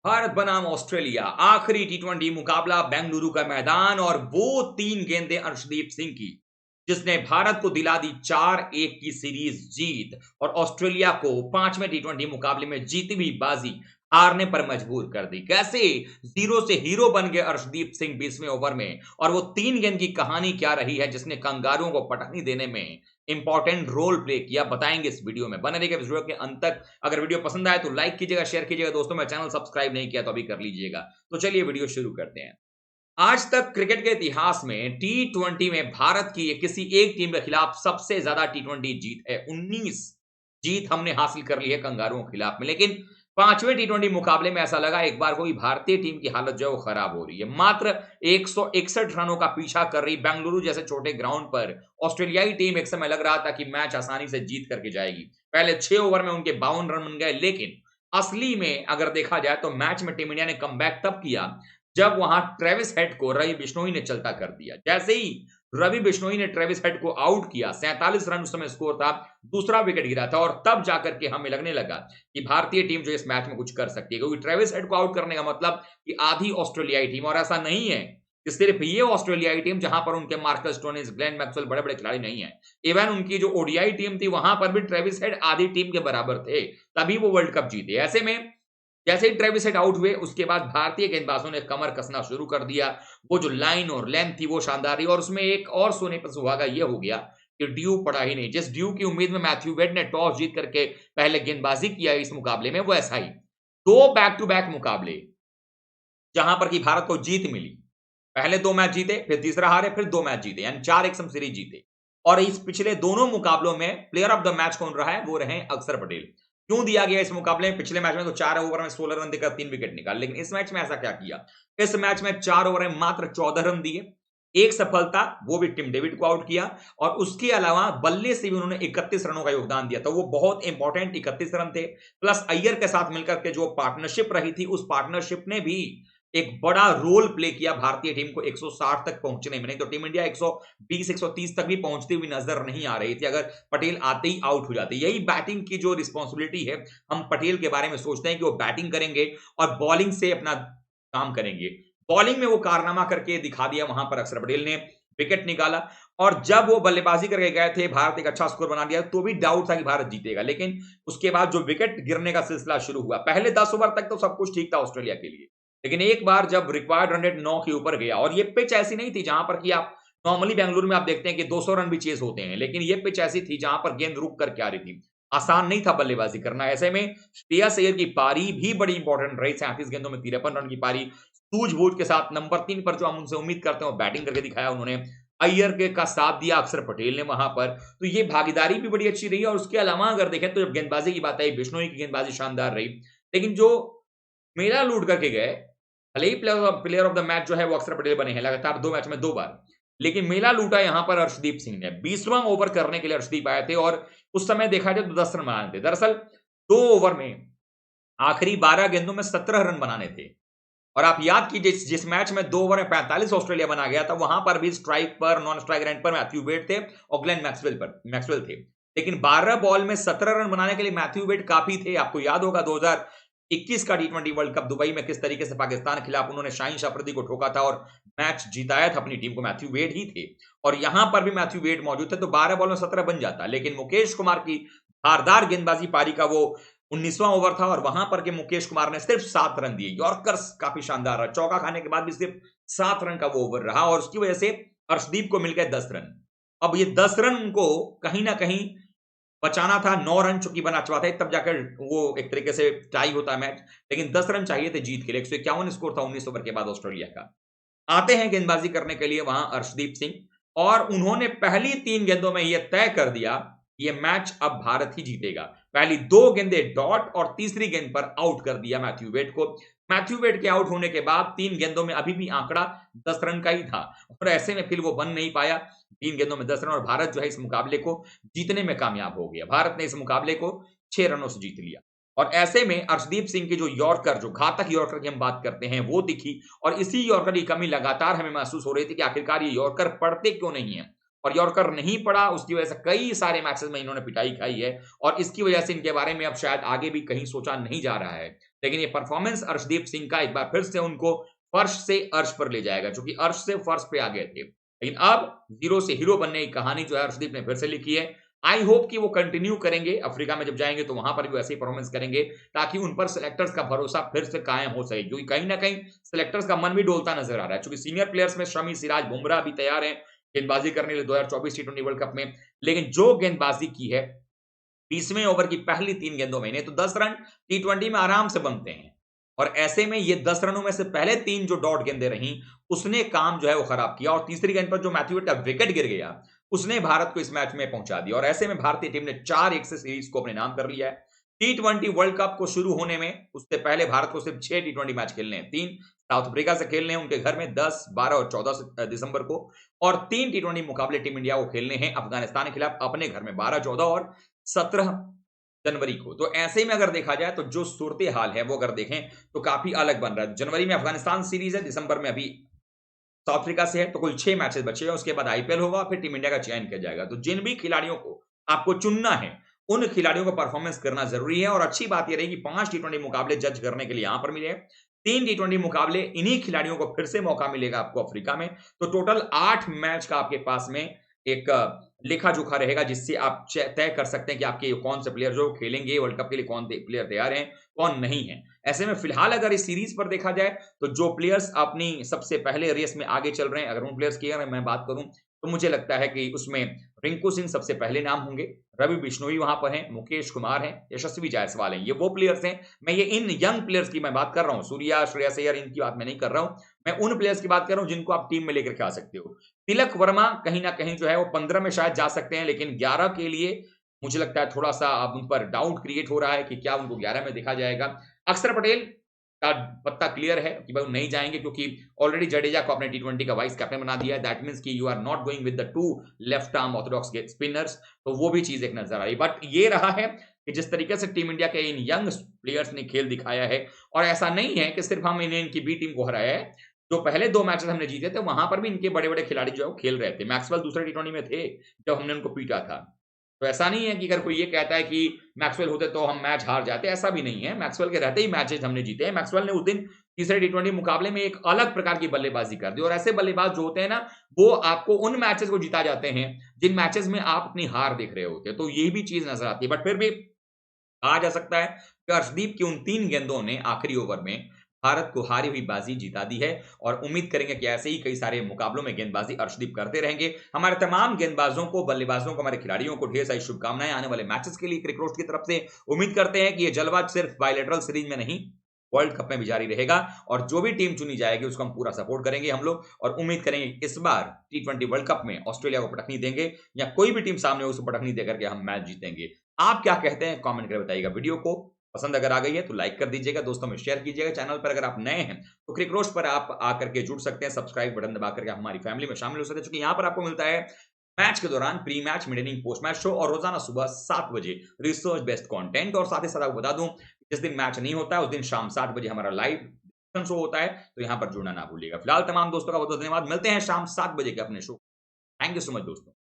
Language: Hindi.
भारत बनाम ऑस्ट्रेलिया आखिरी टी20 मुकाबला बेंगलुरु का मैदान और वो 3 गेंदें अर्शदीप सिंह की जिसने भारत को दिला दी 4-1 की सीरीज जीत और ऑस्ट्रेलिया को 5वें टी20 मुकाबले में जीती हुई बाजी हारने पर मजबूर कर दी। कैसे जीरो से हीरो बन गए अर्शदीप सिंह 20वें ओवर में और वो 3 गेंद की कहानी क्या रही है जिसने कंगारुओं को पटकनी देने में इंपॉर्टेंट रोल प्ले किया, बताएंगे इस वीडियो में। बने रहिएगा वीडियो के अंत तक। अगर वीडियो पसंद आए तो लाइक कीजिएगा, शेयर कीजिएगा दोस्तों में, चैनल सब्सक्राइब नहीं किया तो अभी कर लीजिएगा। तो चलिए वीडियो शुरू करते हैं। आज तक क्रिकेट के इतिहास में टी20 में भारत की किसी एक टीम के खिलाफ सबसे ज्यादा टी20 जीत है। 19 जीत हमने हासिल कर ली है कंगारुओं के खिलाफ में, लेकिन 5वें टी20 मुकाबले में ऐसा लगा एक बार कोई भारतीय टीम की हालत जो है वो खराब हो रही है। मात्र 161 रनों का पीछा कर रही बेंगलुरु जैसे छोटे ग्राउंड पर ऑस्ट्रेलियाई टीम एक समय लग रहा था कि मैच आसानी से जीत करके जाएगी। पहले 6 ओवर में उनके 52 रन बन गए, लेकिन असली में अगर देखा जाए तो मैच में टीम इंडिया ने कमबैक तब किया जब वहां ट्रेविस हेड को रवि बिश्नोई ने चलता कर दिया। जैसे ही रवि बिश्नोई ने ट्रेविस हेड को आउट किया, 47 रन उस समय स्कोर था, दूसरा विकेट गिरा था और तब जाकर के हमें लगने लगा कि भारतीय टीम जो इस मैच में कुछ कर सकती है, क्योंकि ट्रेविस हेड को आउट करने का मतलब कि आधी ऑस्ट्रेलियाई टीम, और ऐसा नहीं है कि सिर्फ ये ऑस्ट्रेलियाई टीम जहां पर उनके मार्कस स्टोनिस, ग्लेन मैक्सवेल बड़े बड़े खिलाड़ी नहीं है, इवन उनकी जो ओडीआई टीम थी वहां पर भी ट्रेविस हेड आधी टीम के बराबर थे, तभी वो वर्ल्ड कप जीते। ऐसे में जैसे ही ट्रेविस हेड आउट हुए उसके बाद भारतीय गेंदबाजों ने कमर कसना शुरू कर दिया। वो जो लाइन और लेंथ थी वो शानदार रही और उसमें एक और सोने पर सुहागा ये हो गया कि ड्यू पड़ा ही नहीं। जिस ड्यू की उम्मीद में मैथ्यू वेड ने टॉस जीत करके पहले गेंदबाजी किया इस मुकाबले में, वो ऐसा ही 2 बैक-टू-बैक मुकाबले जहां पर कि भारत को जीत मिली। पहले 2 मैच जीते, फिर तीसरा हारे, फिर 2 मैच जीते, यानी 4 एक सम सीरीज जीते। और इस पिछले दोनों मुकाबलों में प्लेयर ऑफ द मैच कौन रहा है? वो रहे अक्षर पटेल। क्यों दिया गया इस मुकाबले में? पिछले मैच में तो 4 ओवर में 16 रन देकर 3 विकेट निकाले, लेकिन इस मैच में ऐसा क्या किया? इस मैच में 4 ओवर में मात्र 14 रन दिए, एक सफलता, वो भी टिम डेविड को आउट किया, और उसके अलावा बल्ले से भी उन्होंने 31 रनों का योगदान दिया। तो वो बहुत इंपॉर्टेंट 31 रन थे, प्लस अय्यर के साथ मिलकर के जो पार्टनरशिप रही थी, उस पार्टनरशिप ने भी एक बड़ा रोल प्ले किया भारतीय टीम को 160 तक पहुंचने में। नहीं तो टीम इंडिया 120 130 तक भी पहुंचती हुई नजर नहीं आ रही थी अगर पटेल आते ही आउट हो जाते। यही बैटिंग की जो रिस्पांसिबिलिटी है, हम पटेल के बारे में सोचते हैं कि वो बैटिंग करेंगे और बॉलिंग से अपना काम करेंगे। बॉलिंग में वो कारनामा करके दिखा दिया वहां पर अक्षर पटेल ने, विकेट निकाला। और जब वो बल्लेबाजी करके गए थे, भारत एक अच्छा स्कोर बना दिया, तो भी डाउट था कि भारत जीतेगा, लेकिन उसके बाद जो विकेट गिरने का सिलसिला शुरू हुआ, पहले 10 ओवर तक तो सब कुछ ठीक था ऑस्ट्रेलिया के लिए, लेकिन एक बार जब रिक्वायर्ड रन रेट 9 के ऊपर गया, और ये पिच ऐसी नहीं थी जहां पर कि आप नॉर्मली बेंगलुरु में आप देखते हैं कि 200 रन भी चेस होते हैं, लेकिन ये पिच ऐसी थी जहां पर गेंद रुक करके आ रही थी, आसान नहीं था बल्लेबाजी करना। ऐसे में श्रेयस अय्यर की पारी भी बड़ी इंपॉर्टेंट रही। 37 गेंदों में 53 रन की पारी, सूझबूझ के साथ नंबर 3 पर जो हम उनसे उम्मीद करते हैं बैटिंग करके दिखाया उन्होंने। अय्यर के का साथ दिया अक्षर पटेल ने वहां पर, तो ये भागीदारी भी बड़ी अच्छी रही। और उसके अलावा अगर देखें तो जब गेंदबाजी की बात आई, बिश्नोई की गेंदबाजी शानदार रही, लेकिन जो मेला लूट करके गए, भले ही प्लेयर ऑफ द मैच जो है वो अक्षर पटेल बने हैं लगातार 2 मैच में 2 बार, लेकिन मेला लूटा यहां पर अर्शदीप सिंह ने। 20वां ओवर करने के लिए अर्शदीप आए थे और उस समय देखा जाए तो 10 रन बनाने थे। दरअसल 2 ओवर में आखिरी 12 गेंदों में 17 रन बनाने थे। और आप याद कीजिए जिस मैच में 2 ओवर में 45 ऑस्ट्रेलिया बना गया था, वहां पर भी स्ट्राइक पर, नॉन स्ट्राइक रेंट पर मैथ्यू वेड थे और ग्लेन मैक्सवेल थे। लेकिन 12 बॉल में 17 रन बनाने के लिए मैथ्यू वेड काफी थे। आपको याद होगा 2021 का टी20 वर्ल्ड कप दुबई में किस तरीके से पाकिस्तान के खिलाफ उन्होंने शाहीन शाफरीदी को ठोका था और मैच जिताया था अपनी टीम को, मैथ्यू वेड ही थे। और यहां पर भी मैथ्यू वेड मौजूद थे, तो 12 बॉल में 17 बन जाता। लेकिन मुकेश कुमार की धारदार गेंदबाजी पारी का वो 19वां ओवर था और वहां पर के मुकेश कुमार ने सिर्फ 7 रन दिए। यॉर्कर्स काफी शानदार रहा, चौका खाने के बाद भी सिर्फ 7 रन का वो ओवर रहा और उसकी वजह से अर्शदीप को मिल गए 10 रन। अब ये 10 रन उनको कहीं ना कहीं बचाना था। 9 रन चूंकि बना चाहता है तब जाकर वो एक तरीके से टाई होता है मैच, लेकिन 10 रन चाहिए थे जीत के लिए। 151 स्कोर था 19 ओवर के बाद ऑस्ट्रेलिया का। आते हैं गेंदबाजी करने के लिए वहां अर्शदीप सिंह, और उन्होंने पहली 3 गेंदों में यह तय कर दिया ये मैच अब भारत ही जीतेगा। पहली 2 गेंदें डॉट और तीसरी गेंद पर आउट कर दिया मैथ्यू वेड को। मैथ्यू वेड के आउट होने के बाद 3 गेंदों में अभी भी आंकड़ा 10 रन का ही था, और ऐसे में फिर वो बन नहीं पाया। 3 गेंदों में 10 रन, और भारत जो है इस मुकाबले को जीतने में कामयाब हो गया। भारत ने इस मुकाबले को 6 रनों से जीत लिया। और ऐसे में अर्शदीप सिंह की जो यॉर्कर, जो घातक यॉर्कर की हम बात करते हैं, वो दिखी, और इसी यॉर्कर की कमी लगातार हमें महसूस हो रही थी कि आखिरकार ये यॉर्कर पड़ते क्यों नहीं है। और यॉर्कर नहीं पड़ा, उसकी वजह से कई सारे मैचेस में इन्होंने पिटाई खाई है, और इसकी वजह से इनके बारे में अब शायद आगे भी कहीं सोचा नहीं जा रहा है। लेकिन ये परफॉर्मेंस अर्शदीप सिंह का एक बार फिर से उनको फर्श से अर्श पर ले जाएगा, क्योंकि अर्श से फर्श पे आ गए थे। लेकिन अब जीरो से हीरो बनने की कहानी जो है अर्शदीप ने फिर से लिखी है। आई होप कि वो कंटिन्यू करेंगे, अफ्रीका में जब जाएंगे तो वहां पर भी वैसे ही परफॉर्मेंस करेंगे, ताकि उन पर सिलेक्टर्स का भरोसा फिर से कायम हो सके, क्योंकि कहीं ना कहीं सिलेक्टर्स का मन भी डोलता नजर आ रहा है। क्योंकि सीनियर प्लेयर्स में शमी, सिराज, बुमराह भी तैयार हैं गेंदबाजी करने के लिए 2024 टी20 वर्ल्ड कप में। लेकिन जो गेंदबाजी की है 20वें ओवर की पहली 3 गेंदों में, इन्हें तो 10 रन टी20 में आराम से बनते हैं, और ऐसे में ये 10 रनों में से पहले 3 जो डॉट गेंदें रहीं, उसने काम जो है वो खराब किया, और तीसरी गेंद पर जो मैथ्यू वेड का विकेट गिर गया, उसने भारत को इस मैच में पहुंचा दिया, और ऐसे में भारतीय टीम ने 4-1 से सीरीज को अपने नाम कर लिया है। टी20 वर्ल्ड कप को शुरू होने में उससे पहले भारत को सिर्फ 6 टी20 मैच खेलने हैं। 3 साउथ अफ्रीका से खेलने हैं उनके घर में 10, 12 और 14 दिसंबर को, और 3 टी20 मुकाबले टीम इंडिया को खेलने हैं अफगानिस्तान के खिलाफ अपने घर में 12, 14 और 17 जनवरी को। तो ऐसे में अगर देखा जाए तो जो सूरत हाल है वो अगर देखें तो काफी अलग बन रहा है। जनवरी में अफगानिस्तान सीरीज है, दिसंबर में अभी साउथ अफ्रीका से है, तो कुल 6 मैचेस बचे हैं, उसके बाद आईपीएल होगा, फिर टीम इंडिया का चयन किया जाएगा। तो जिन भी खिलाड़ियों को आपको चुनना है, उन खिलाड़ियों को परफॉर्मेंस करना जरूरी है, और अच्छी बात यह रहेगी 5 टी20 मुकाबले जज करने के लिए यहां पर मिले, 3 टी20 मुकाबले इन्हीं खिलाड़ियों को फिर से मौका मिलेगा आपको अफ्रीका में। तो टोटल 8 मैच का आपके पास में एक लेखा जोखा रहेगा, जिससे आप तय कर सकते हैं कि आपके कौन से प्लेयर जो खेलेंगे वर्ल्ड कप के लिए, कौन प्लेयर तैयार हैं, कौन नहीं है। ऐसे में फिलहाल अगर इस सीरीज पर देखा जाए तो जो प्लेयर्स अपनी सबसे पहले रेस में आगे चल रहे हैं, अगर उन प्लेयर्स की अगर मैं बात करूं तो मुझे लगता है कि उसमें रिंकू सिंह सबसे पहले नाम होंगे, रवि बिश्नोई वहां पर हैं, मुकेश कुमार हैं, यशस्वी जायसवाल हैं। ये वो प्लेयर्स हैं, मैं ये इन यंग प्लेयर्स की मैं बात कर रहा हूं, सूर्या, श्रेयस अय्यर, इनकी बात मैं नहीं कर रहा हूं। मैं उन प्लेयर्स की बात कर रहा हूं जिनको आप टीम में लेकर के आ सकते हो। तिलक वर्मा कहीं ना कहीं जो है वो 15 में शायद जा सकते हैं, लेकिन 11 के लिए मुझे लगता है थोड़ा सा अब उन पर डाउट क्रिएट हो रहा है कि क्या उनको 11 में देखा जाएगा। अक्षर पटेल का पत्ता क्लियर है कि भाई नहीं जाएंगे, क्योंकि ऑलरेडी जडेजा को अपने टी20 का वाइस कैप्टन बना दिया है। दैट मींस कि you are not going with the 2 left arm orthodox spinners, तो वो भी चीज एक नजर आई। बट ये रहा है कि जिस तरीके से टीम इंडिया के इन यंग प्लेयर्स ने खेल दिखाया है, और ऐसा नहीं है कि सिर्फ हम इनकी बी टीम को हराया है, जो पहले 2 मैचेस हमने जीते थे वहां पर भी इनके बड़े बड़े खिलाड़ी जो है वो खेल रहे थे। मैक्सवेल दूसरे टी20 में थे जब हमने उनको पीटा था। तो ऐसा नहीं है कि अगर कोई ये कहता है कि मैक्सवेल होते तो हम मैच हार जाते, ऐसा भी नहीं है। मैक्सवेल के रहते ही मैचेस हमने जीते हैं। मैक्सवेल ने उस दिन तीसरे टी20 मुकाबले में एक अलग प्रकार की बल्लेबाजी कर दी, और ऐसे बल्लेबाज जो होते हैं ना, वो आपको उन मैचेस को जिता जाते हैं जिन मैचेस में आप अपनी हार देख रहे होते हैं। तो ये भी चीज नजर आती है। बट फिर भी कहा जा सकता है कि अर्शदीप की उन 3 गेंदों ने आखिरी ओवर में भारत को हारी हुई बाजी जिता दी है, और उम्मीद करेंगे कि ऐसे ही कई सारे मुकाबलों में गेंदबाजी अर्शदीप करते रहेंगे। हमारे तमाम गेंदबाजों को, बल्लेबाजों को, हमारे खिलाड़ियों को ढेर सारी शुभकामनाएं आने वाले मैचेस के लिए क्रिकेट रोस्ट की तरफ से। उम्मीद करते हैं कि यह जलवा सिर्फ बायलैटरल सीरीज में नहीं, वर्ल्ड कप में भी जारी रहेगा, और जो भी टीम चुनी जाएगी उसको हम पूरा सपोर्ट करेंगे हम लोग, और उम्मीद करेंगे इस बार टी20 वर्ल्ड कप में ऑस्ट्रेलिया को पटखनी देंगे, या कोई भी टीम सामने उसको पटखनी देकर के हम मैच जीतेंगे। आप क्या कहते हैं कमेंट करके बताइएगा। वीडियो को पसंद अगर आ गई है तो लाइक कर दीजिएगा, दोस्तों में शेयर कीजिएगा। चैनल पर अगर आप नए हैं तो क्रिक रोस्ट पर आप आकर के जुड़ सकते हैं, सब्सक्राइब बटन दबा करके हमारी फैमिली में शामिल हो सकते हैं, क्योंकि यहाँ पर आपको मिलता है मैच के दौरान pre match, mid inning, post match show, और रोजाना सुबह 7 बजे रिसर्च बेस्ड कंटेंट। और साथ ही साथ आपको बता दूं, जिस दिन मैच नहीं होता है उस दिन शाम 7 बजे हमारा लाइव शो होता है, तो यहाँ पर जुड़ना ना भूलिएगा। फिलहाल तमाम दोस्तों का बहुत बहुत धन्यवाद। मिलते हैं शाम 7 बजे के अपने show. Thank you so much दोस्तों।